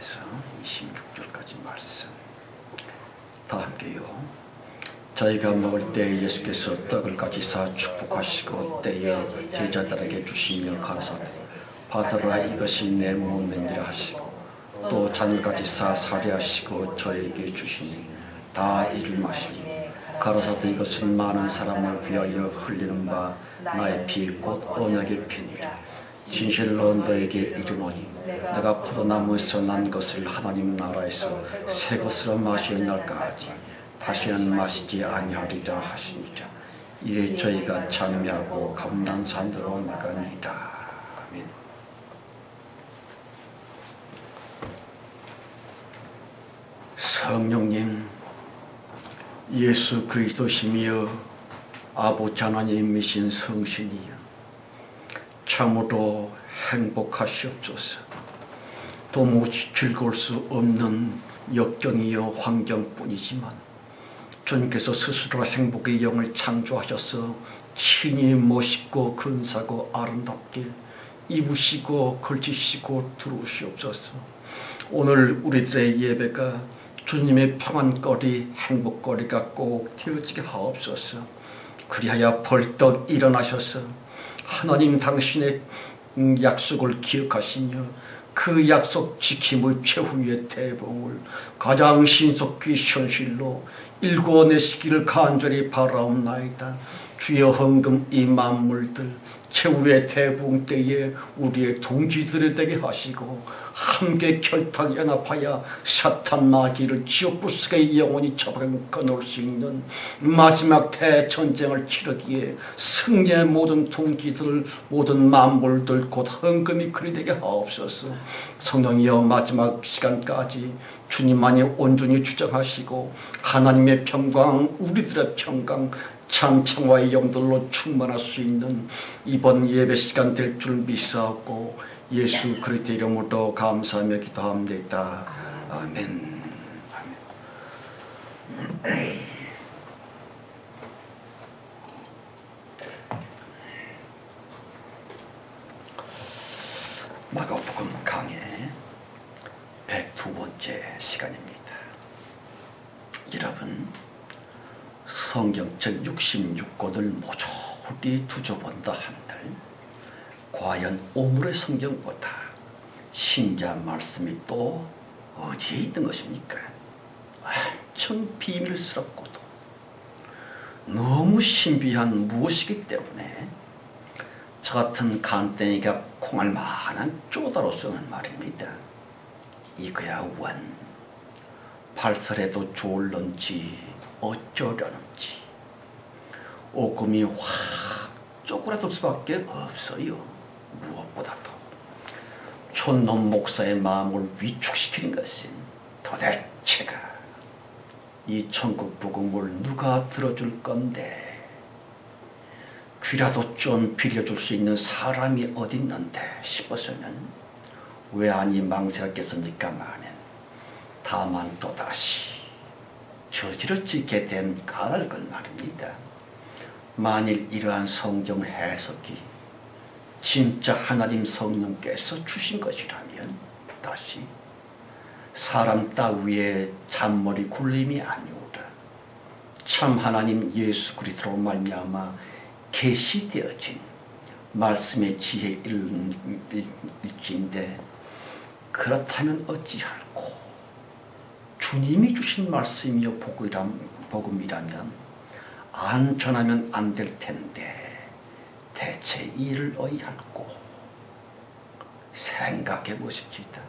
1절에서 26절까지 말씀 다 함께요. 저희가 먹을 때 예수께서 떡을 가지사 축복하시고 떼어 제자들에게 주시며 가라사대 받으라 이것이 내 몸이니라 하시고 또 잔을 가지사 사례하시고 저에게 주시니 다 이를 마시고 가라사대 이것은 많은 사람을 위하여 흘리는 바 나의 피 곧 언약의 피니라. 진실로 너에게 이르노니 내가 포도나무에서 난 것을 하나님 나라에서 새 것으로 마시는 날까지 다시는 마시지 아니하리라 하시니라. 이에 저희가 참여하고 감난산으로 나가니라. 아멘. 성령님, 예수 그리스도시며 아버지 하나님이신 성신이여, 참으로 행복하시옵소서. 도무지 즐거울 수 없는 역경이요 환경뿐이지만 주님께서 스스로 행복의 영을 창조하셔서 친히 멋있고 근사고 아름답게 입으시고 걸치시고 들어오시옵소서. 오늘 우리들의 예배가 주님의 평안거리, 행복거리가 꼭 되어지게 하옵소서. 그리하여 벌떡 일어나셔서 하나님 당신의 약속을 기억하시며 그 약속 지킴의 최후의 대봉을 가장 신속히 현실로 일궈내시기를 간절히 바라옵나이다. 주여 헌금 이 만물들 최후의 대봉 때에 우리의 동지들이 되게 하시고 함께 결탁 연합하여 사탄 마귀를 지옥 불속에 영원히 잡아놓을 수 있는 마지막 대전쟁을 치르기에 승리의 모든 동지들 모든 만물들 곧 헌금이 그리 되게 하옵소서. 성령이여 마지막 시간까지 주님만이 온전히 주장하시고 하나님의 평강 우리들의 평강 참 평화의 영들로 충만할 수 있는 이번 예배 시간 될 줄 믿사옵고 예수 그리스도 이름으로 감사하며 기도합니다. 아멘. 아멘. 마가복음 강의 102번째 시간입니다. 여러분, 성경책 66권을 모조리 뒤져본다 한들 과연 오늘의 성경보다 신자 말씀이 또 어디에 있는 것입니까? 엄청 비밀스럽고도 너무 신비한 무엇이기 때문에 저 같은 간땡이가 콩알 만한 쪼다로 쓰는 말입니다. 이거야 원 발설해도 좋을런지 어쩌려는지 오금이 확 쪼그라들 수밖에 없어요. 무엇보다도 촌놈 목사의 마음을 위축시키는 것은 도대체가 이 천국 복음을 누가 들어줄 건데 귀라도 좀 빌려줄 수 있는 사람이 어디 있는데 싶어서는 왜 아니 망설였겠습니까마는 다만 또다시 저지러지게 된 까닭을 말입니다. 만일 이러한 성경 해석이 진짜 하나님 성령께서 주신 것이라면 다시 사람 따위의 잔머리 굴림이 아니오라. 참 하나님 예수 그리스도로 말미암아 계시되어진 말씀의 지혜일진데 그렇다면 어찌할꼬. 주님이 주신 말씀이요 복음이라면 안 전하면 안 될 텐데 대체 이를 어이할꼬. 생각해 보십시다.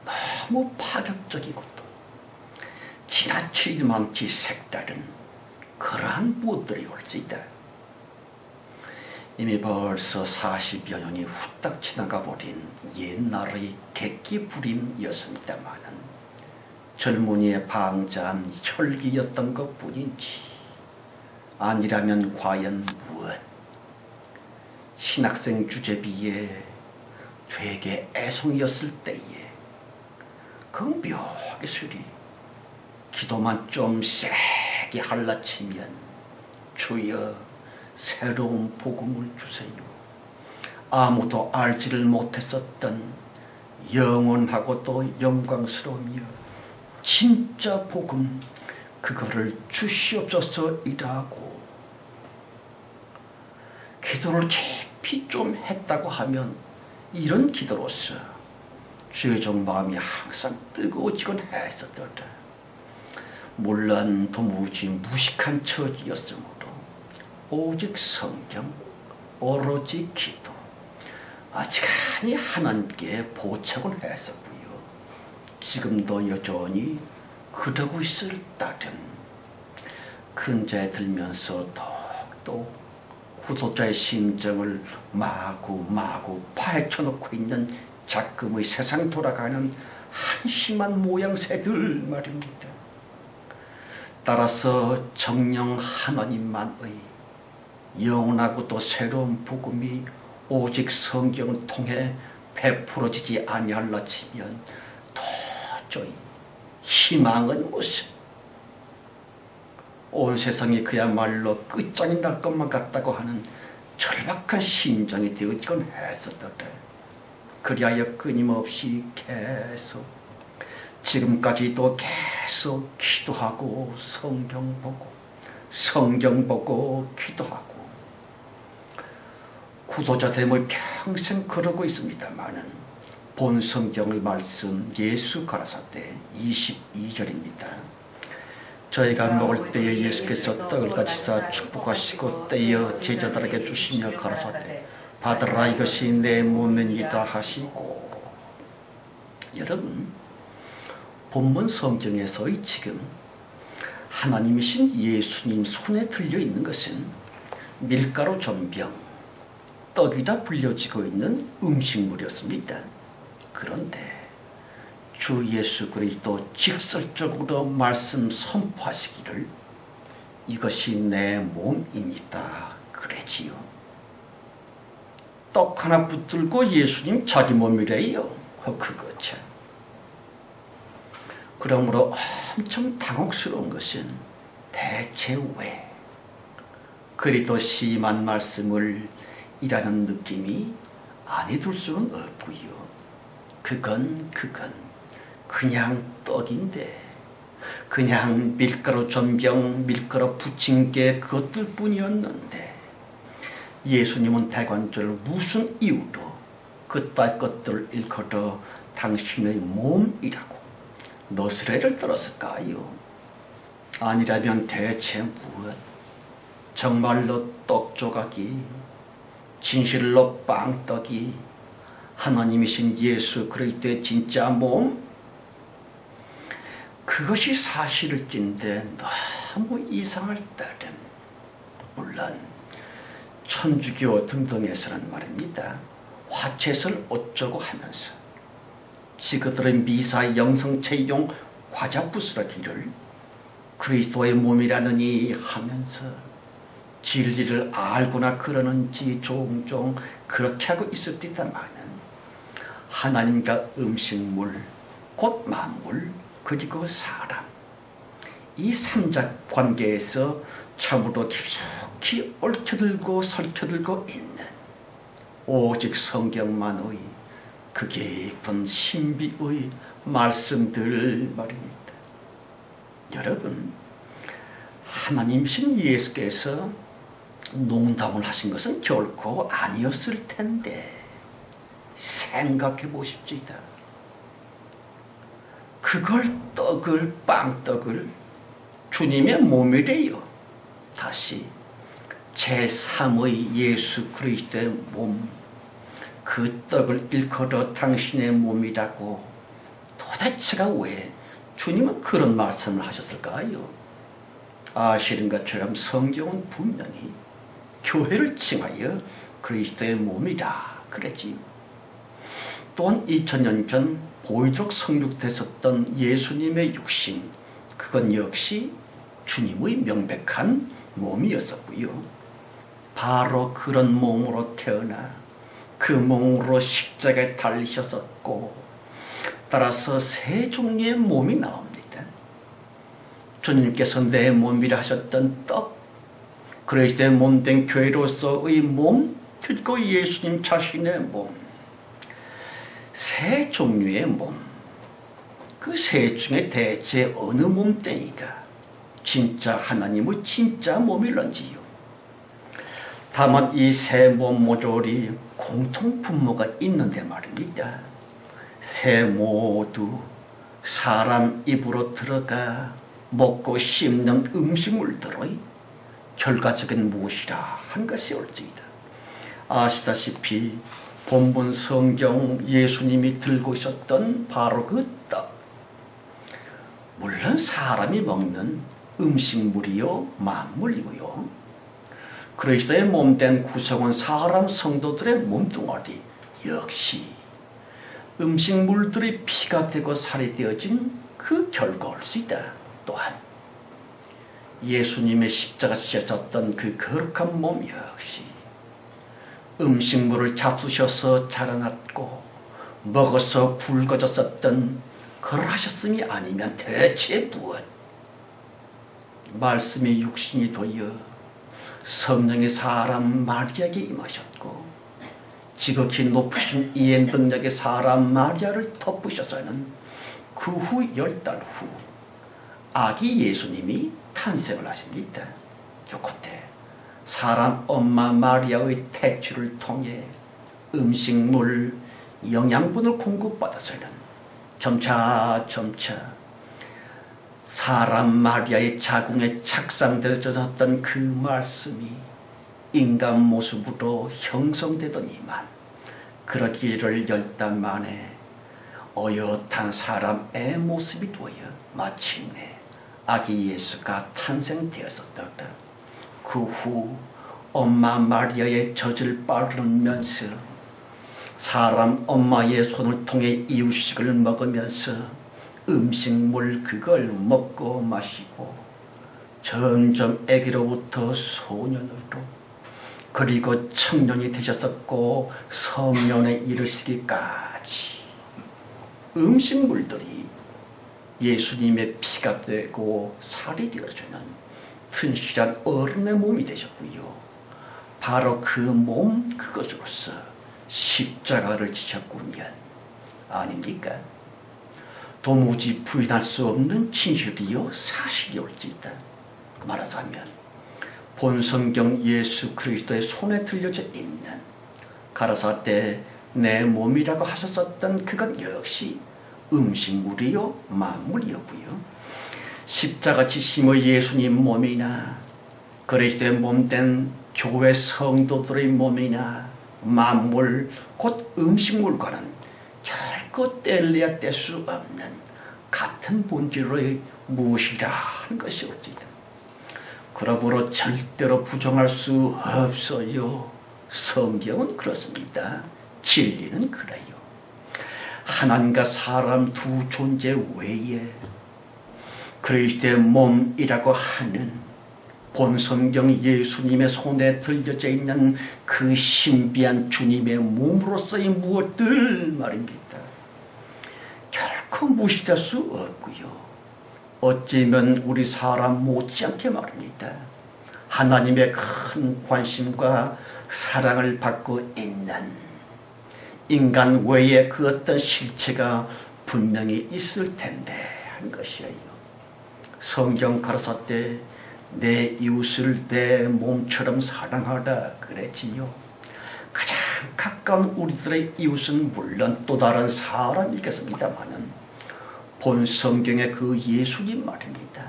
너무 파격적이고도 지나칠 만치 색다른 그러한 무엇들이 올지이다. 이미 벌써 40여 년이 후딱 지나가 버린 옛날의 객기부림이었습니다마는 젊은이의 방자한 혈기였던 것뿐인지 아니라면 과연 무엇 신학생 주제비에 되게 애송이었을 때에 그 묘하게 술이 기도만 좀 세게 할라치면 주여 새로운 복음을 주세요. 아무도 알지를 못했었던 영원하고 또 영광스러우며 진짜 복음 그거를 주시옵소서이라고 기도를 깊이 좀 했다고 하면 이런 기도로서 주의 종 마음이 항상 뜨거워지곤 했었더라. 물론 도무지 무식한 처지였으므로 오직 성경, 오로지 기도, 어지간히 하나님께 보채곤 했었고요. 지금도 여전히 그러고 있을 따름 근자에 들면서 더욱더 구독자의 심정을 마구마구 파헤쳐놓고 있는 작금의 세상 돌아가는 한심한 모양새들 말입니다. 따라서 정령 하나님만의 영원하고 또 새로운 복음이 오직 성경을 통해 베풀어지지 아니할라 치면 도저히 희망은 무슨 온 세상이 그야말로 끝장이 날 것만 같다고 하는 절박한 심정이 되어지곤 했었더래. 그리하여 끊임없이 계속 지금까지도 계속 기도하고 성경 보고 기도하고 구도자됨을 평생 그러고 있습니다마는 본 성경의 말씀 예수 가라사대 22절입니다. 저희가 먹을 때에 예수께서 떡을 가지사 축복하시고 떼어 제자들에게 주시며 가라사대 받으라 이것이 내 몸이다 하시고. 여러분, 본문 성경에서의 지금 하나님이신 예수님 손에 들려있는 것은 밀가루 전병, 떡이라 불려지고 있는 음식물이었습니다. 그런데 주 예수 그리스도 직설적으로 말씀 선포하시기를 이것이 내 몸이니라 그랬지요. 떡 하나 붙들고 예수님 자기 몸이래요. 그거 참. 그러므로 엄청 당혹스러운 것은 대체 왜 그리도 심한 말씀을 이라는 느낌이 아니 둘 수는 없고요. 그건 그냥 떡인데 그냥 밀가루 전병 밀가루 부친 게 그것들 뿐이었는데 예수님은 대관절 무슨 이유로 그따위 것들을 일컬어 당신의 몸이라고 너스레를 떨었을까요? 아니라면 대체 무엇? 정말로 떡 조각이 진실로 빵떡이 하나님이신 예수 그리스도의 진짜 몸? 그것이 사실일진데 너무 이상할 따름. 물론 천주교 등등에서는 말입니다. 화채설 어쩌고 하면서 지그들의 미사 영성체용 과자 부스러기를 그리스도의 몸이라느니 하면서 진리를 알고나 그러는지 종종 그렇게 하고 있습니다마는 하나님과 음식물, 곧 만물, 그리고 사람 이 삼작 관계에서 참으로 깊숙이 얽혀들고 설켜들고 있는 오직 성경만의 그 깊은 신비의 말씀들 말입니다. 여러분, 하나님이신 예수께서 농담을 하신 것은 결코 아니었을 텐데 생각해 보십시다. 그걸 떡을 빵떡을 주님의 몸이래요. 다시 제3의 예수 그리스도의 몸, 그 떡을 일컬어 당신의 몸이라고 도대체가 왜 주님은 그런 말씀을 하셨을까요? 아시는 것처럼 성경은 분명히 교회를 칭하여 그리스도의 몸이라 그랬지요. 또한 2000년 전 보이도록 성육됐었던 예수님의 육신, 그건 역시 주님의 명백한 몸이었었고요. 바로 그런 몸으로 태어나 그 몸으로 십자가에 달리셨었고, 따라서 세 종류의 몸이 나옵니다. 주님께서 내 몸이라 하셨던 떡, 그리스도의 몸된 교회로서의 몸, 그리고 예수님 자신의 몸, 세 종류의 몸, 그 세 중에 대체 어느 몸뚱이가 진짜 하나님의 진짜 몸일런지요. 다만 이 세 몸 모조리 공통 분모가 있는데 말입니다. 세 모두 사람 입으로 들어가 먹고 씹는 음식물들의 결과적인 무엇이라 한 것이 올지이다. 아시다시피 본문 성경 예수님이 들고 있었던 바로 그 떡, 물론 사람이 먹는 음식물이요 만물이고요, 그리스도의 몸된 구성원 사람 성도들의 몸뚱아리 역시 음식물들이 피가 되고 살이 되어진 그 결과일 수 있다. 또한 예수님의 십자가 찢어졌던 그 거룩한 몸 역시 음식물을 잡수셔서 자라났고 먹어서 굵어졌었던 그러하셨음이 아니면 대체 무엇? 말씀이 육신이 되어 성령의 사람 마리아에게 임하셨고 지극히 높으신 이의 능력의 사람 마리아를 덮으셔서는 그 후 10달 후 아기 예수님이 탄생을 하십니다. 그때 사람 엄마 마리아의 태출을 통해 음식물, 영양분을 공급받아서는 점차 사람 마리아의 자궁에 착상되어졌던 그 말씀이 인간 모습으로 형성되더니만 그러기를 10달 만에 어엿한 사람의 모습이 되어 마침내 아기 예수가 탄생되었었다. 그 후 엄마 마리아의 젖을 빨으면서 사람 엄마의 손을 통해 이유식을 먹으면서 음식물 그걸 먹고 마시고 점점 아기로부터 소년으로 그리고 청년이 되셨었고 성년에 이르시기까지 음식물들이 예수님의 피가 되고 살이 되어주는 튼실한 어른의 몸이 되셨고요. 바로 그 몸 그것으로서 십자가를 지셨구면 아닙니까? 도무지 부인할 수 없는 진실이요 사실이올지이다. 말하자면 본성경 예수 그리스도의 손에 들려져 있는 가라사대 내 몸이라고 하셨었던 그것 역시 음식물이요 만물이었고요. 십자가 지심의 예수님 몸이나 그리스도의 몸된 교회 성도들의 몸이나 만물 곧 음식물과는 결코 뗄래야 뗄 수 없는 같은 본질의 무엇이라 하는 것이 올지다. 그러므로 절대로 부정할 수 없어요. 성경은 그렇습니다. 진리는 그래요. 하나님과 사람 두 존재 외에 그리스도의 몸이라고 하는 본성경 예수님의 손에 들려져 있는 그 신비한 주님의 몸으로서의 무엇들 말입니다. 결코 무시될 수 없고요. 어쩌면 우리 사람 못지않게 말입니다. 하나님의 큰 관심과 사랑을 받고 있는 인간 외에 그 어떤 실체가 분명히 있을 텐데 한 것이에요. 성경 가라사대 내 이웃을 내 몸처럼 사랑하라 그랬지요. 가장 가까운 우리들의 이웃은 물론 또 다른 사람이겠습니다마는 본 성경의 그 예수님 말입니다.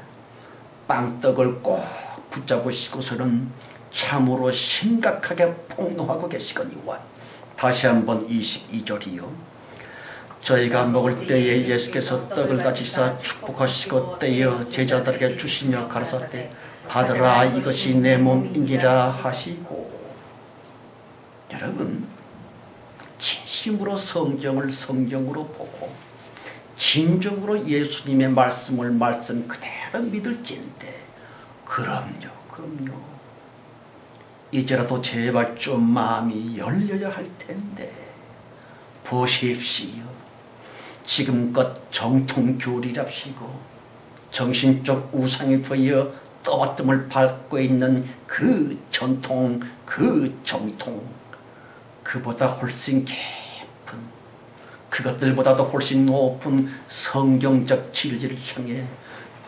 빵떡을 꼭 붙잡으시고서는 참으로 심각하게 폭로하고 계시거니와 다시 한번 22절이요. 저희가 먹을 때에 예수께서 떡을 가지사 축복하시고 떼어 제자들에게 주시며 가라사대 받으라 이것이 내 몸이니라 하시고. 여러분 진심으로 성경을 성경으로 보고 진정으로 예수님의 말씀을 말씀 그대로 믿을지인데 그럼요 이제라도 제발 좀 마음이 열려야 할 텐데 보십시오. 지금껏 정통교리랍시고 정신적 우상이 되어 떠받침을 받고 있는 그 전통, 그 정통, 그보다 훨씬 깊은 그것들보다도 훨씬 높은 성경적 진리를 향해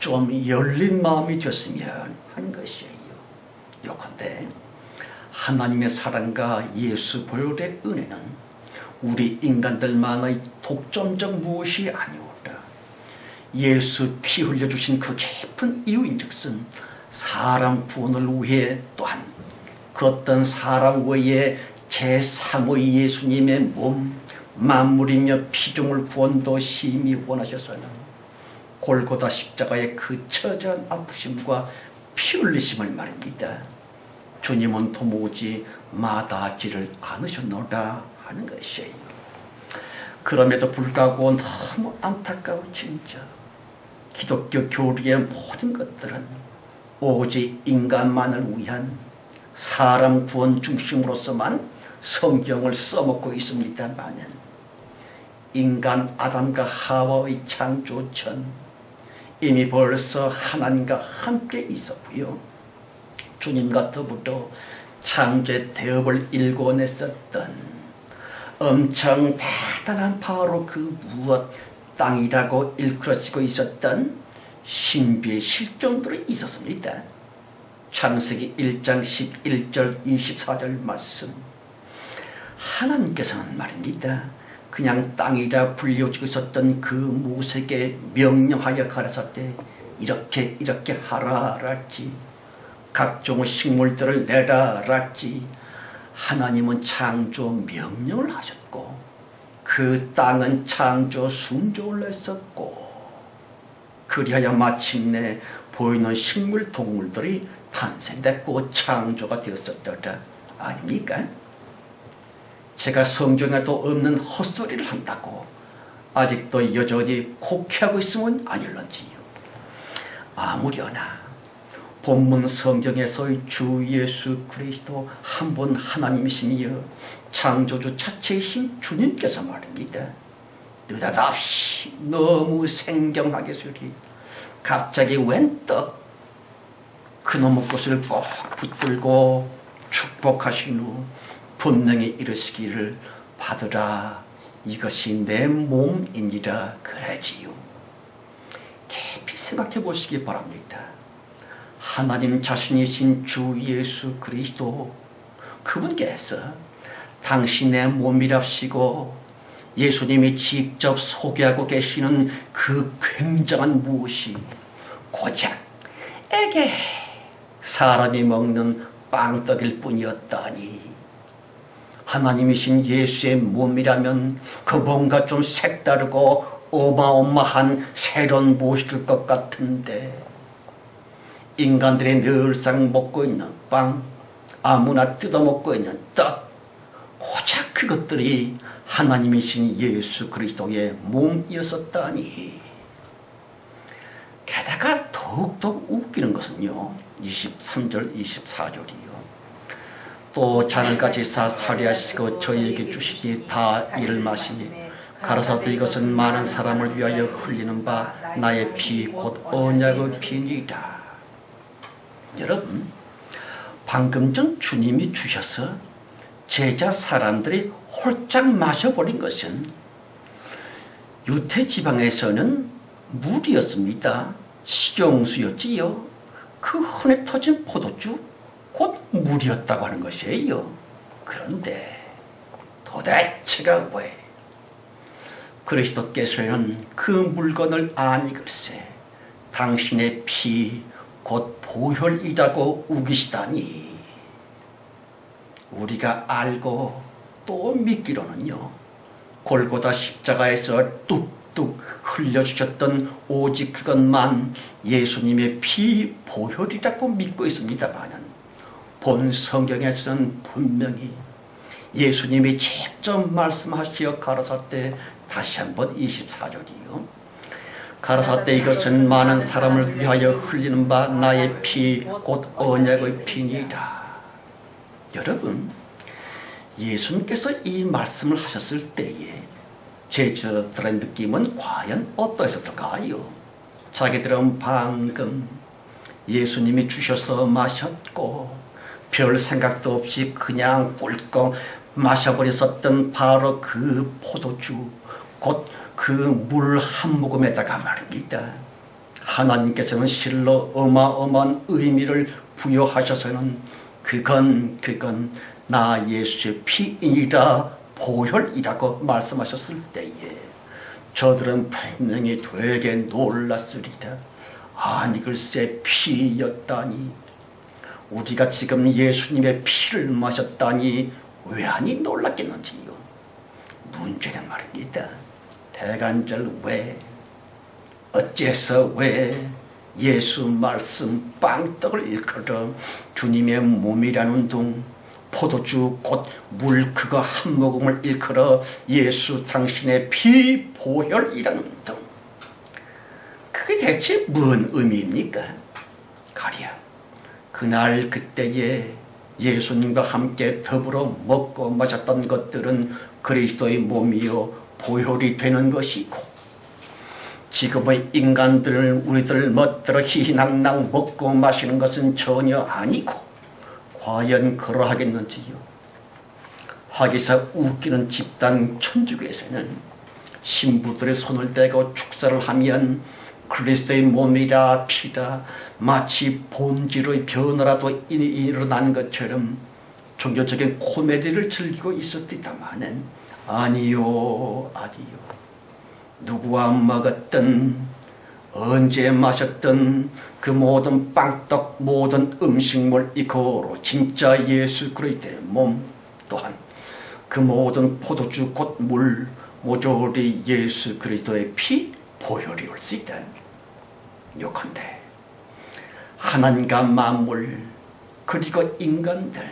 좀 열린 마음이 되었으면 하는 것이에요. 요컨대 하나님의 사랑과 예수 보혈의 은혜는 우리 인간들만의 독점적 무엇이 아니오라. 예수 피 흘려주신 그 깊은 이유인즉슨 사람 구원을 위해 또한 그 어떤 사람 외에 제3의 예수님의 몸 만물이며 피조물 구원도 심히 원하셔서는 골고다 십자가의 그 처절한 아프심과 피 흘리심을 말입니다. 주님은 도무지 마다하지를 않으셨노라 하는 것이에요. 그럼에도 불구하고 너무 안타까운 진짜 기독교 교리의 모든 것들은 오직 인간만을 위한 사람 구원 중심으로서만 성경을 써먹고 있습니다만 인간 아담과 하와의 창조 전 이미 벌써 하나님과 함께 있었고요. 주님과 더불어 창조의 대업을 일궈냈었던 엄청 대단한 바로 그 무엇 땅이라고 일컬어지고 있었던 신비의 실정들이 있었습니다. 창세기 1장 11절 24절 말씀, 하나님께서는 말입니다, 그냥 땅이라 불려지고 있었던 그 모세에게 명령하여 가라사대 이렇게 하라랄지, 각종의 식물들을 내라랄지 하나님은 창조 명령을 하셨고 그 땅은 창조 순종을 했었고 그리하여 마침내 보이는 식물 동물들이 탄생됐고 창조가 되었었더라 아닙니까? 제가 성경에도 없는 헛소리를 한다고 아직도 여전히 곡해하고 있으면 아닐런지요. 아무려나 본문 성경에서의 주 예수 그리스도 한 분 하나님이시며 창조주 자체이신 주님께서 말입니다, 느닷없이 너무 생경하게 소리 갑자기 웬떡 그놈의 것을 꼭 붙들고 축복하신 후 분명히 이르시기를 받으라, 이것이 내 몸이니라 그러지요. 깊이 생각해 보시기 바랍니다. 하나님 자신이신 주 예수 그리스도 그분께서 당신의 몸이랍시고 예수님이 직접 소개하고 계시는 그 굉장한 무엇이 고작 에게 사람이 먹는 빵떡일 뿐이었다니, 하나님이신 예수의 몸이라면 그 뭔가 좀 색다르고 어마어마한 새로운 무엇일 것 같은데 인간들이 늘상 먹고 있는 빵, 아무나 뜯어먹고 있는 떡, 고작 그것들이 하나님이신 예수 그리스도의 몸이었었다니. 게다가 더욱더 웃기는 것은요, 23절 24절이요. 또 잔을까지 사리하시고 저희에게 주시니 다 이를 마시니 가라사대 이것은 많은 사람을 위하여 흘리는 바 나의 피 곧 언약의 피니라. 여러분, 방금 전 주님이 주셔서 제자 사람들이 홀짝 마셔버린 것은 유태지방에서는 물이었습니다. 식용수였지요. 그 흔해 터진 포도주 곧 물이었다고 하는 것이에요. 그런데 도대체가 왜 그리스도께서는 그 물건을 아니 글쎄 당신의 피 곧 보혈이라고 우기시다니. 우리가 알고 또 믿기로는요, 골고다 십자가에서 뚝뚝 흘려주셨던 오직 그것만 예수님의 피 보혈이라고 믿고 있습니다만은 본 성경에서는 분명히 예수님이 직접 말씀하시어 가라사대 다시 한번 24절이요. 가라사대 이것은 많은 사람을 위하여 흘리는 바 나의 피 곧 언약의 피니라. 여러분, 예수님께서 이 말씀을 하셨을 때에 제자들의 느낌은 과연 어떠했을까요? 자기들은 방금 예수님이 주셔서 마셨고 별 생각도 없이 그냥 꿀꺽 마셔버렸었던 바로 그 포도주 곧 그 물 한 모금에다가 말입니다. 하나님께서는 실로 어마어마한 의미를 부여하셔서는 그건 나 예수의 피이니라 보혈이라고 말씀하셨을 때에 저들은 분명히 되게 놀랐으리라. 아니 글쎄 피였다니, 우리가 지금 예수님의 피를 마셨다니 왜 아니 놀랐겠는지요. 문제는 말입니다. 대간절 왜, 어째서 왜 예수 말씀 빵떡을 일컬어 주님의 몸이라는 둥, 포도주 곧 물 그거 한 모금을 일컬어 예수 당신의 피 보혈이라는 등, 그게 대체 뭔 의미입니까? 가랴 그날 그때에 예수님과 함께 더불어 먹고 마셨던 것들은 그리스도의 몸이요 보혈이 되는 것이고, 지금의 인간들을 우리들 멋대로 희희낙낙 먹고 마시는 것은 전혀 아니고, 과연 그러하겠는지요. 하기사 웃기는 집단 천주교에서는 신부들의 손을 떼고 축사를 하면 그리스도의 몸이라 피라 마치 본질의 변화라도 일어난 것처럼 종교적인 코미디를 즐기고 있었디다마는 아니요. 누구와 먹었든 언제 마셨든 그 모든 빵떡 모든 음식물 이거로 진짜 예수 그리스도의 몸, 또한 그 모든 포도주 곧 물 모조리 예수 그리스도의 피 보혈이 올 수 있다. 요컨대 하나님과 만물 그리고 인간들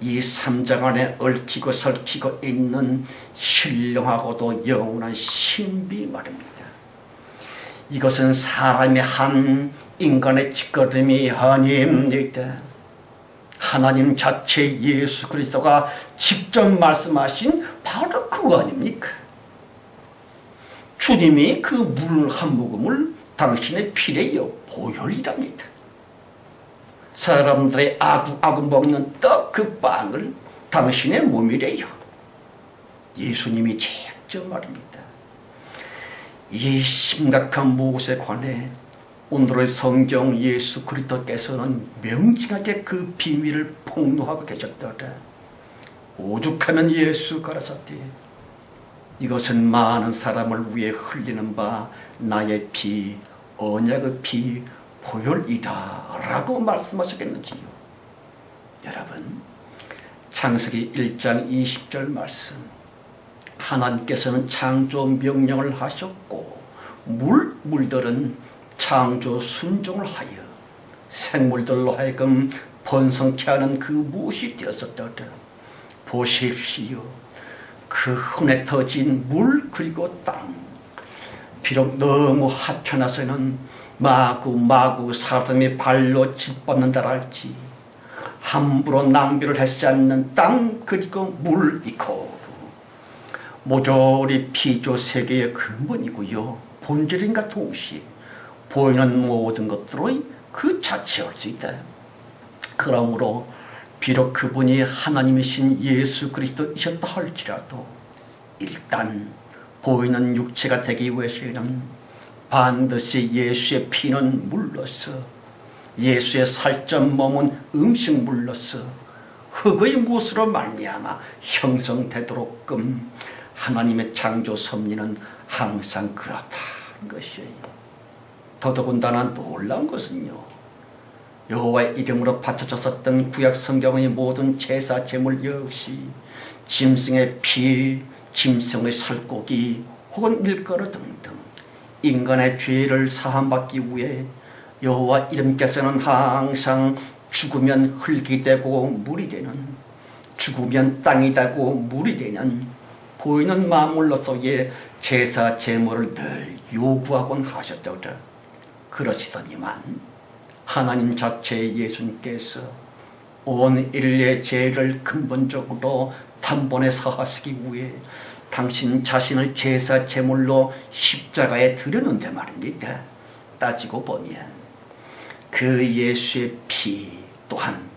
이 삼장 안에 얽히고 설키고 있는 신령하고도 영원한 신비 말입니다. 이것은 사람의 한 인간의 짓거름이 아닙니다. 하나님 자체 예수 그리스도가 직접 말씀하신 바로 그거 아닙니까? 주님이 그 물 한 모금을 당신의 피래요 보혈이랍니다. 사람들의 아구아구 먹는 떡 그 빵을 당신의 몸이래요. 예수님이 직접 말입니다. 이 심각한 무엇에 관해 오늘의 성경 예수 그리스도께서는 명징하게 그 비밀을 폭로하고 계셨더라. 오죽하면 예수 가라사대 이것은 많은 사람을 위해 흘리는 바 나의 피 언약의 피 보혈이다 라고 말씀하셨겠는지요. 여러분 창세기 1장 20절 말씀, 하나님께서는 창조 명령을 하셨고 물들은 창조 순종을 하여 생물들로 하여금 번성케 하는 그 무엇이 되었었더라. 보십시오. 그 흔해 터진 물 그리고 땅, 비록 너무 하찮아서는 마구 사람이 발로 짓밟는다 할지 함부로 낭비를 하지 않는 땅 그리고 물 이고 모조리 피조 세계의 근본이고요 본질인가 동시에 보이는 모든 것들의 그 자체일 수 있다. 그러므로 비록 그분이 하나님이신 예수 그리스도이셨다 할지라도 일단 보이는 육체가 되기 위해서는 반드시 예수의 피는 물로서 예수의 살점 머문 음식물로서 흙의 무엇으로 말미암아 형성되도록끔 하나님의 창조 섭리는 항상 그렇다는 것이에요. 더더군다나 놀라운 것은요, 여호와의 이름으로 바쳐졌었던 구약 성경의 모든 제사 제물 역시 짐승의 피, 짐승의 살코기 혹은 밀가루 등등 인간의 죄를 사함받기 위해 여호와 이름께서는 항상 죽으면 흙이 되고 물이 되는, 죽으면 땅이 되고 물이 되는 보이는 만물로서의 제사 제물을 늘 요구하곤 하셨더라. 그러시더니만 하나님 자체 예수님께서 온 인류의 죄를 근본적으로 단번에 사하시기 위해 당신 자신을 제사 제물로 십자가에 드렸는데 말입니다. 따지고 보면 그 예수의 피 또한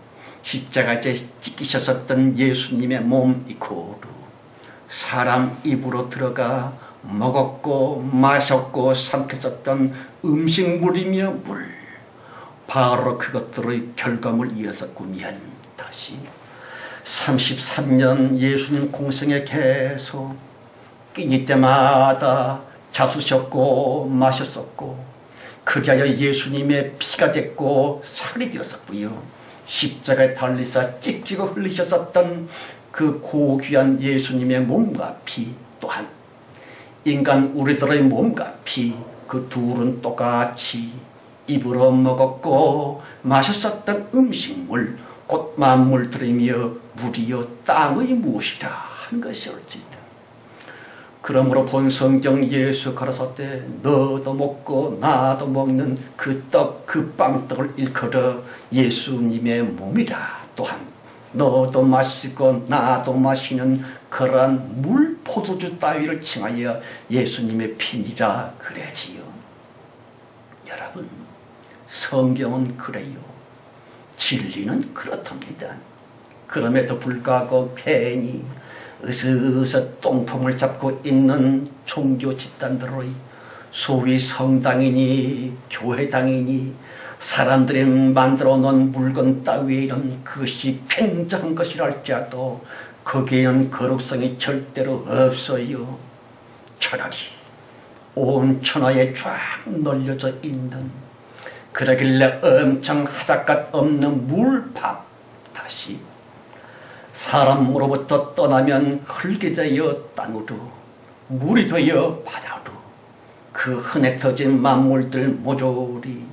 십자가에 찍히셨었던 예수님의 몸 이코르 사람 입으로 들어가 먹었고 마셨고 삼켰었던 음식물이며 물, 바로 그것들의 결과물 이어서 꾸면 다시 33년 예수님 공생에 계속 끼니 때마다 잡수셨고 마셨었고, 그리하여 예수님의 피가 됐고 살이 되었었고요, 십자가에 달리사 찢기고 흘리셨었던 그 고귀한 예수님의 몸과 피 또한 인간 우리들의 몸과 피, 그 둘은 똑같이 입으로 먹었고 마셨었던 음식물, 곧 만물들이며 물이요 땅의 무엇이라 하는 것이 옳지이다. 그러므로 본 성경 예수 가라사대 너도 먹고 나도 먹는 그 떡, 그 빵떡을 일컬어 예수님의 몸이라, 또한 너도 마시고 나도 마시는 그러한 물, 포도주 따위를 칭하여 예수님의 피니라 그래지요. 여러분, 성경은 그래요. 진리는 그렇답니다. 그럼에도 불구하고 괜히 으스스 똥폼을 잡고 있는 종교 집단들의 소위 성당이니 교회당이니 사람들이 만들어 놓은 물건 따위에 이런 그것이 굉장한 것이라 할지라도 거기에는 거룩성이 절대로 없어요. 차라리 온 천하에 쫙 널려져 있는, 그러길래 엄청 하잘것 없는 물밥, 다시 사람으로부터 떠나면 흙이 되어 땅으로, 물이 되어 바다로, 그 흔해 터진 만물들 모조리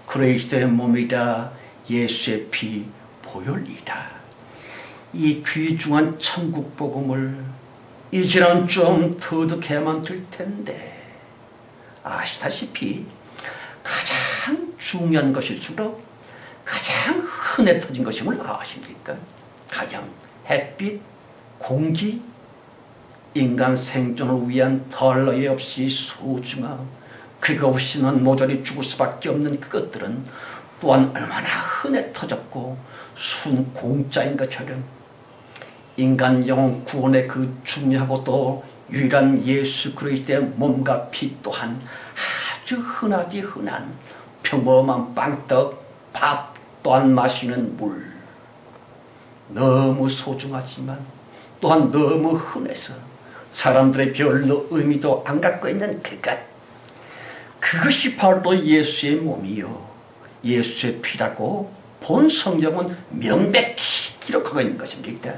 그리스도의 몸이라 예수의 피 보혈이다. 이 귀중한 천국 복음을 이제는 좀 터득해야만 될 텐데, 아시다시피 가장 중요한 것일수록 가장 흔해 터진 것임을 아십니까? 가장 햇빛, 공기, 인간 생존을 위한 덜러이 없이 소중함, 그거 없이는 모조리 죽을 수밖에 없는 그것들은 또한 얼마나 흔해 터졌고 순 공짜인 것처럼 인간 영혼 구원의 그 중요하고 또 유일한 예수 그리스도의 몸과 피 또한 아주 흔하디 흔한 평범한 빵떡, 밥 또한 마시는 물, 너무 소중하지만 또한 너무 흔해서 사람들의 별로 의미도 안 갖고 있는 그것이 바로 예수의 몸이요 예수의 피라고 본 성경은 명백히 기록하고 있는 것입니다.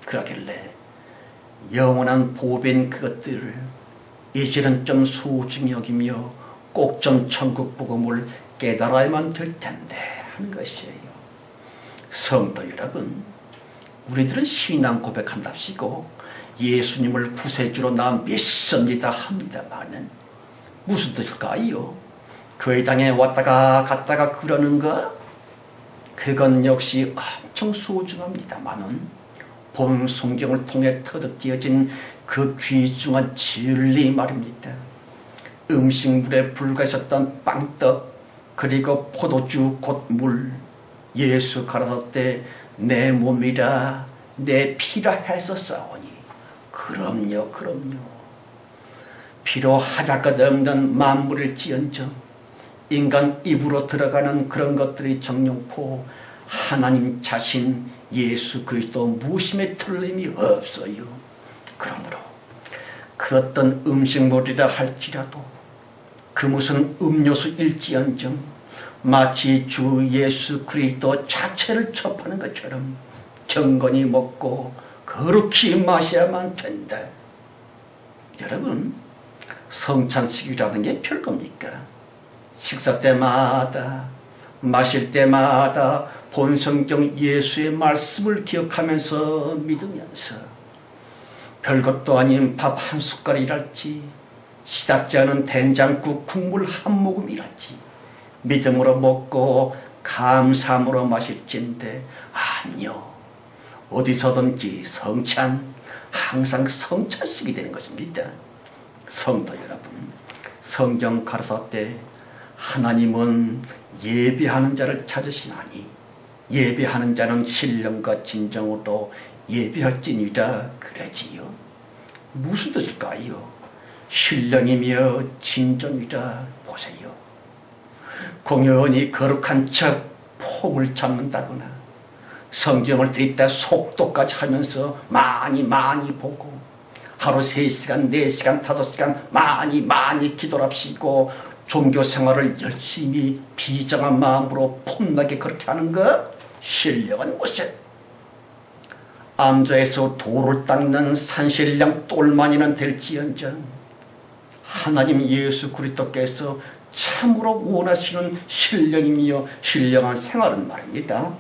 그러길래 영원한 보배인 그것들을 이제는 좀 소중히 여기며 꼭 좀 천국 복음을 깨달아야만 될 텐데 하는 것이에요. 성도 여러분, 우리들은 신앙 고백한답시고 예수님을 구세주로 나 믿습니다 합니다마는 무슨 뜻일까요? 교회당에 왔다가 갔다가 그러는 거, 그건 역시 엄청 소중합니다마는 본 성경을 통해 터득되어진 그 귀중한 진리 말입니다. 음식물에 불과했었던 빵떡, 그리고 포도주 곧 물, 예수 가라사대 내 몸이라 내 피라 했었사오니 그럼요. 피로 하잘것 없는 만물일지언정 인간 입으로 들어가는 그런 것들이 정령코 하나님 자신 예수 그리스도 무심에 틀림이 없어요. 그러므로 그 어떤 음식물이라 할지라도 그 무슨 음료수일지언정 마치 주 예수 그리스도 자체를 접하는 것처럼 경건히 먹고 거룩히 마셔야만 된다. 여러분, 성찬식이라는 게 별겁니까? 식사 때마다 마실 때마다 본성경 예수의 말씀을 기억하면서 믿으면서 별것도 아닌 밥 한 숟갈이랄지 시답지 않은 된장국 국물 한 모금이랄지 믿음으로 먹고 감사함으로 마실진데 아니요, 어디서든지 성찬, 항상 성찬식이 되는 것입니다. 성도 여러분, 성경 가라사대 하나님은 예배하는 자를 찾으시나니 예배하는 자는 신령과 진정으로 예배할지니라 그러지요. 무슨 뜻일까요? 신령이며 진정이라 보세요. 공연히 거룩한 척 폼을 잡는다거나 성경을 들이다 속도까지 하면서 많이 보고 하루 3시간, 4시간, 5시간 많이 기도랍시고 종교생활을 열심히 비장한 마음으로 폼나게 그렇게 하는 것 신령한 모습. 암자에서 돌을 닦는 산신령 똘마니는 될지언정 하나님 예수 그리스도께서 참으로 원하시는 신령이며 신령한 생활은 말입니다.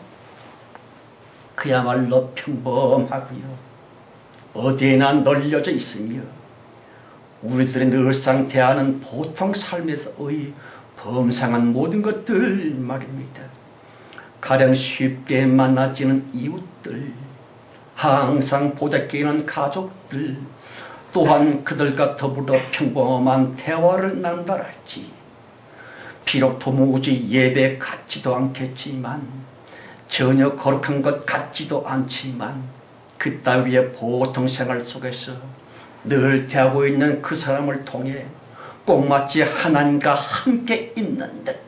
그야말로 평범하고요. 어디에나 널려져 있으며 우리들이 늘상 대하는 보통 삶에서의 범상한 모든 것들 말입니다. 가령 쉽게 만나지는 이웃들, 항상 보답기는 가족들, 또한 그들과 더불어 평범한 대화를 나눈다랄지 비록 도무지 예배 같지도 않겠지만 전혀 거룩한 것 같지도 않지만 그따위의 보통 생활 속에서 늘 대하고 있는 그 사람을 통해 꼭 마치 하나님과 함께 있는 듯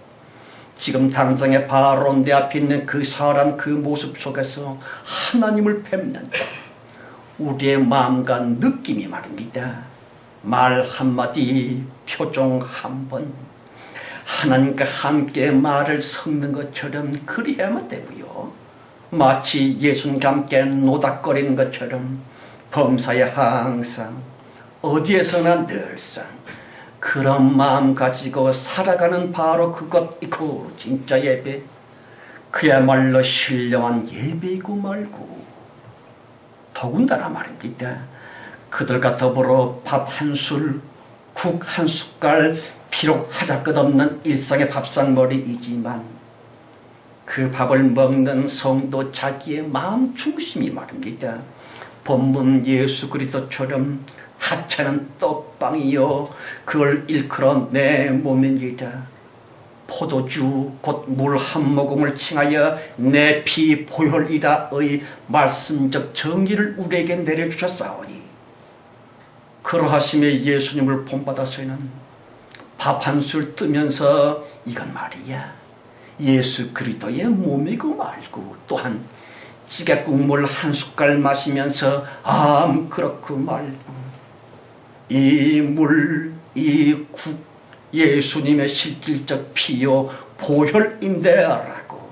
지금 당장에 바로 내 앞에 있는 그 사람 그 모습 속에서 하나님을 뵙는 듯 우리의 마음과 느낌이 말입니다. 말 한마디 표정 한번 하나님과 함께 말을 섞는 것처럼 그리해야만 되고요. 마치 예수님과 함께 노닥거리는 것처럼 범사에 항상 어디에서나 늘상 그런 마음 가지고 살아가는 바로 그것이고 진짜 예배, 그야말로 신령한 예배이고 말고 더군다나 말입니다. 그들과 더불어 밥 한 술, 국 한 숟갈, 비록 하다끝없는 일상의 밥상머리이지만 그 밥을 먹는 성도 자기의 마음 중심이 말입니다. 본문 예수 그리스도처럼 하찮은 떡빵이요 그걸 일컬어 내 몸입니다. 포도주 곧 물 한 모금을 칭하여 내 피 보혈이라의 말씀적 정의를 우리에게 내려주셨사오니 그러하심에 예수님을 본받아서는 밥 한 술 뜨면서 이건 말이야 예수 그리스도의 몸이고 말고 또한 찌개 국물 한 숟갈 마시면서 그렇고 말고 이 물, 이 국 예수님의 실질적 피요 보혈인데라고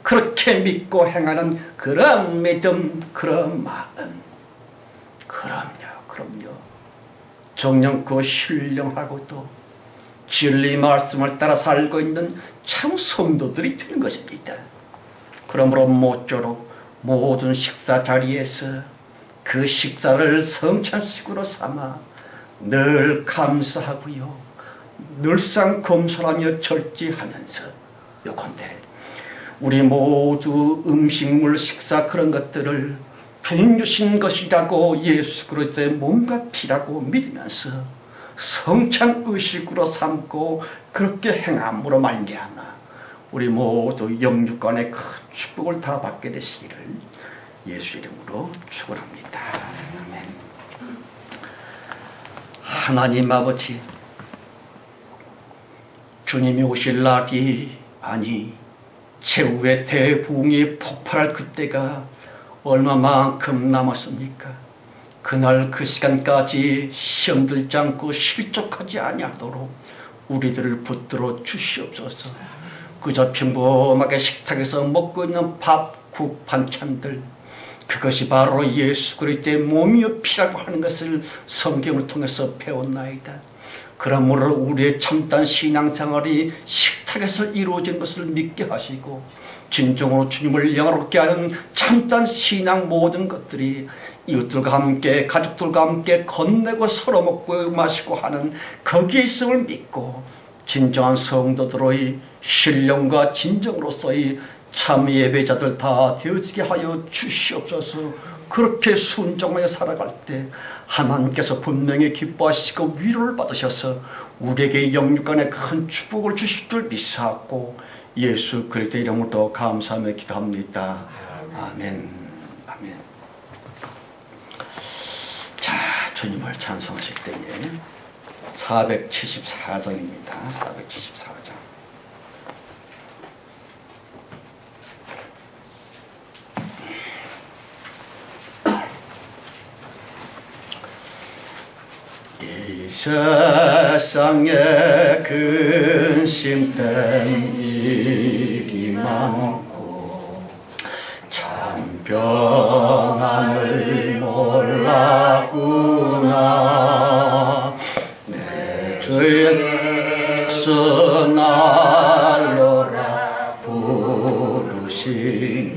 그렇게 믿고 행하는 그런 믿음, 그런 마음. 그럼요. 정령고 신령하고도 진리 말씀을 따라 살고 있는 참 성도들이 되는 것입니다. 그러므로 모쪼록 모든 식사 자리에서 그 식사를 성찬식으로 삼아 늘 감사하고요. 늘상 겸손하며 절제하면서 요컨대 우리 모두 음식물 식사 그런 것들을 주님 주신 것이라고 예수 그리스도의 몸과 피라고 믿으면서 성찬의식으로 삼고 그렇게 행함으로 말미암아 우리 모두 영육간의 큰 축복을 다 받게 되시기를 예수 이름으로 축원합니다. 아멘. 하나님 아버지, 주님이 오실 날이 아니 최후의 대부흥이 폭발할 그때가 얼마만큼 남았습니까? 그날 그 시간까지 시험 들지 않고 실족하지 아니하도록 우리들을 붙들어 주시옵소서. 그저 평범하게 식탁에서 먹고 있는 밥, 국, 반찬들 그것이 바로 예수 그리스도의 몸이요 피라고 하는 것을 성경을 통해서 배웠나이다. 그러므로 우리의 참된 신앙생활이 식탁에서 이루어진 것을 믿게 하시고 진정으로 주님을 영화롭게 하는 참된 신앙 모든 것들이 이웃들과 함께 가족들과 함께 건네고 서로 먹고 마시고 하는 거기에 있음을 믿고 진정한 성도들의 신령과 진정으로서의 참 예배자들 다 되어지게 하여 주시옵소서. 그렇게 순종하여 살아갈 때 하나님께서 분명히 기뻐하시고 위로를 받으셔서 우리에게 영육간의 큰 축복을 주실 줄 믿사옵고 예수 그리스도 이름으로 감사하며 기도합니다. 아멘. 자, 주님을 찬송하실 때에 474장입니다. 474장. 이 세상에 근심된 일이 많고 참 평안을 몰랐구나. 내 주 예수 날로라 부르시니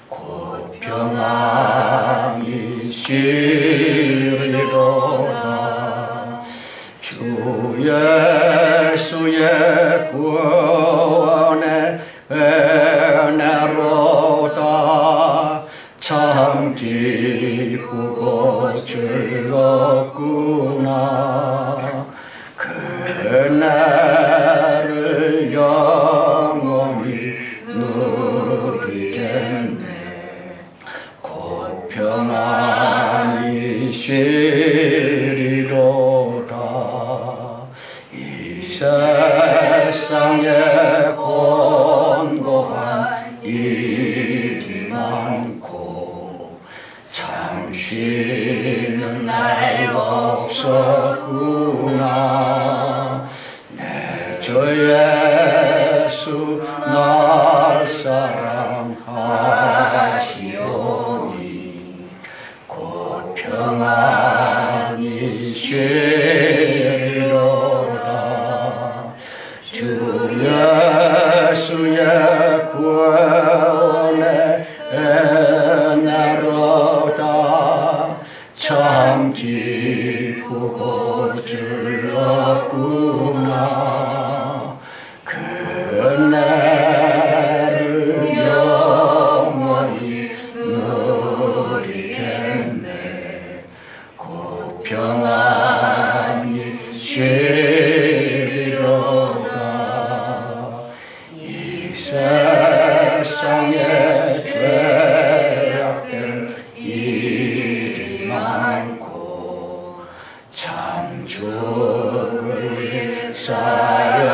곧 평안이 쉬리로다. 주 예수의 구원의 은혜로다. 참 기쁘고 즐겁구나. 그 은혜를 영원히 누리겠네. 곧 평안이 쉬리로다. 이 세상에 곤고한 일이 많고 참 쉬는 날 없었구나. 내 주 예수 날 사랑하시오니 곧 평안이 쉬리로다. 주 예수의 구원의 은혜로다. 참 기쁘고 즐겁구나. 그 은혜를 영원히 누리겠네. 곧 평안이 쉬리로다. 이 세상에 죄악된 일이 많고 참 죽을 일 쌓였구나.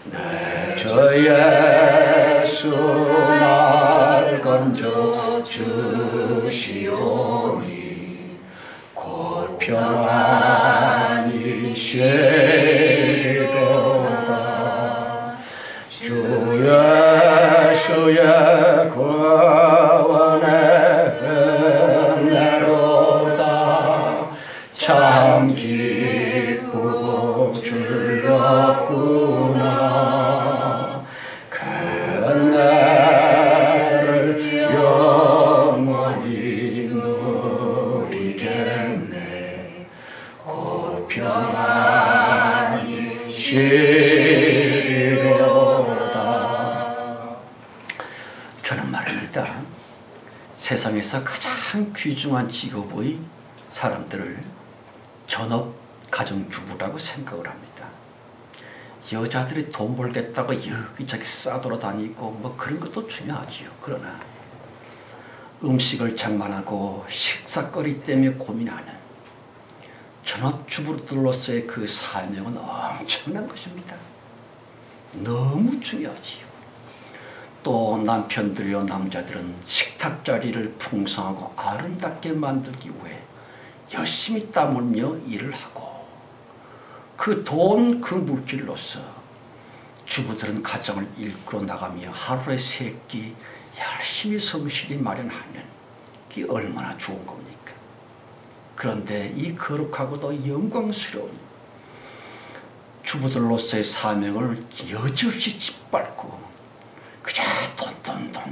내 주 예수 날 건져 주시오니 곧 평안이 쉬리로다. 주 예수의 구원의 은혜로다. 참 기쁘고 즐겁구나. 그 은혜를 영원히 누리겠네. 곧 평안이 쉬리로다. 저는 말입니다. 세상에서 가장 귀중한 직업의 사람들을 전업 가정주부라고 생각을 합니다. 여자들이 돈 벌겠다고 여기저기 싸돌아다니고 뭐 그런 것도 중요하지요. 그러나 음식을 장만하고 식사거리 때문에 고민하는 전업주부들로서의 그 사명은 엄청난 것입니다. 너무 중요하지요. 또 남편들이요 남자들은 식탁 자리를 풍성하고 아름답게 만들기 위해 열심히 땀 흘며 일을 하고 그 돈, 그 물질로서 주부들은 가정을 이끌어 나가며 하루에 3끼 열심히 성실히 마련하면 그게 얼마나 좋은 겁니까? 그런데 이 거룩하고도 영광스러운 주부들로서의 사명을 여지없이 짓밟고 그저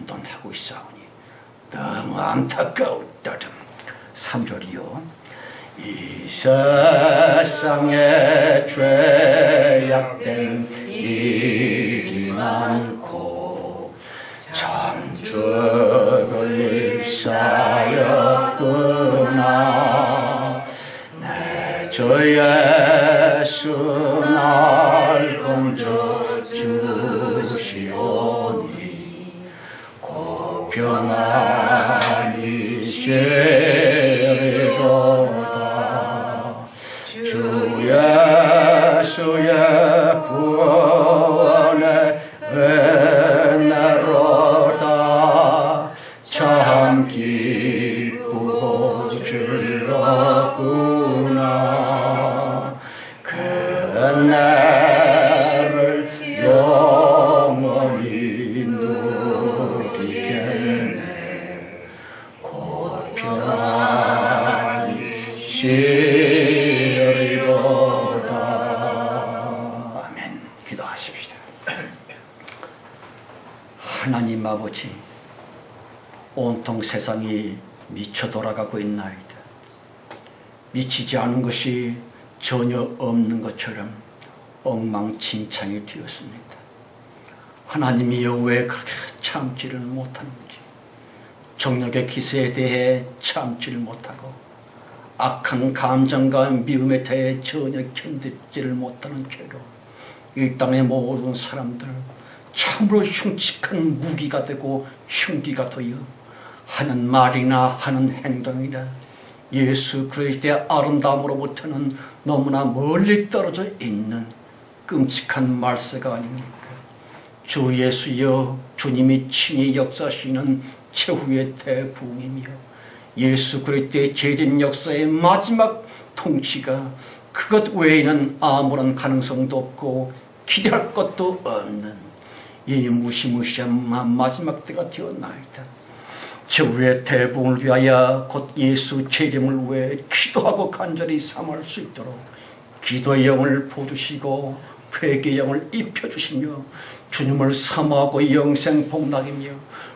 돈 하고 있사오니 너무 안타까웠다. 3절이요. 이 세상에 죄악된 일이 많고 참 죽을 일 쌓였구나. 내 주 예수 날 건져 주시오니 곧 평안이 쉬리로다. 예수의 구원의 은혜로다. 참 기쁘고 즐겁구나. 그 은혜를 영원히 누리겠네. 곧 평안히 쉬리로다. 아멘. 기도하십시다. 하나님 아버지, 온통 세상이 미쳐 돌아가고 있나이다. 미치지 않은 것이 전혀 없는 것처럼 엉망진창이 되었습니다. 하나님이여, 왜 그렇게 참지를 못하는지, 정력의 기세에 대해 참지를 못하고 악한 감정과 미움에 대해 전혀 견디지를 못하는 죄로 이 땅의 모든 사람들 참으로 흉측한 무기가 되고 흉기가 되어 하는 말이나 하는 행동이나 예수 그리스도의 아름다움으로부터는 너무나 멀리 떨어져 있는 끔찍한 말세가 아닙니까? 주 예수여, 주님이 친히 역사하시는 최후의 대부흥이며 예수 그리스도의 재림 역사의 마지막 통치가 그것 외에는 아무런 가능성도 없고 기대할 것도 없는 이 무시무시한 마지막 때가 되었나이다. 최후의 대부흥을 위하여 곧 예수 재림을 위해 기도하고 간절히 삼할 수 있도록 기도의 영을 부어주시고 회개의 영을 입혀주시며 주님을 사모하고 영생 복락이며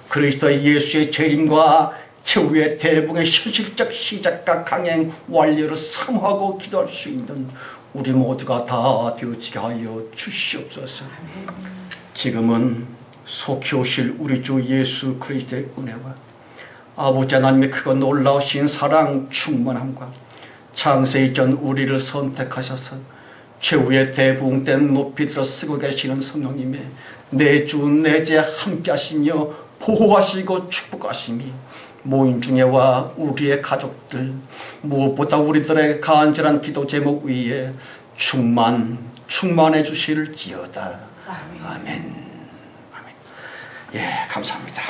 그리스도 예수의 재림과 최후의 대부흥의 현실적 시작과 강행 완료를 사모하고 기도할 수 있는 우리 모두가 다 되어지게 하여 주시옵소서. 지금은 속히 오실 우리 주 예수 그리스도의 은혜와 아버지 하나님의 크고 놀라우신 사랑 충만함과 창세 이전 우리를 선택하셔서 최후의 대부흥 때 높이 들어 쓰고 계시는 성령님의 내주 내재 함께 하시며 보호하시고 축복하시니 모인 중에와 우리의 가족들 무엇보다 우리들의 간절한 기도 제목 위에 충만해 주실지어다. 아멘. 아멘. 예, 감사합니다.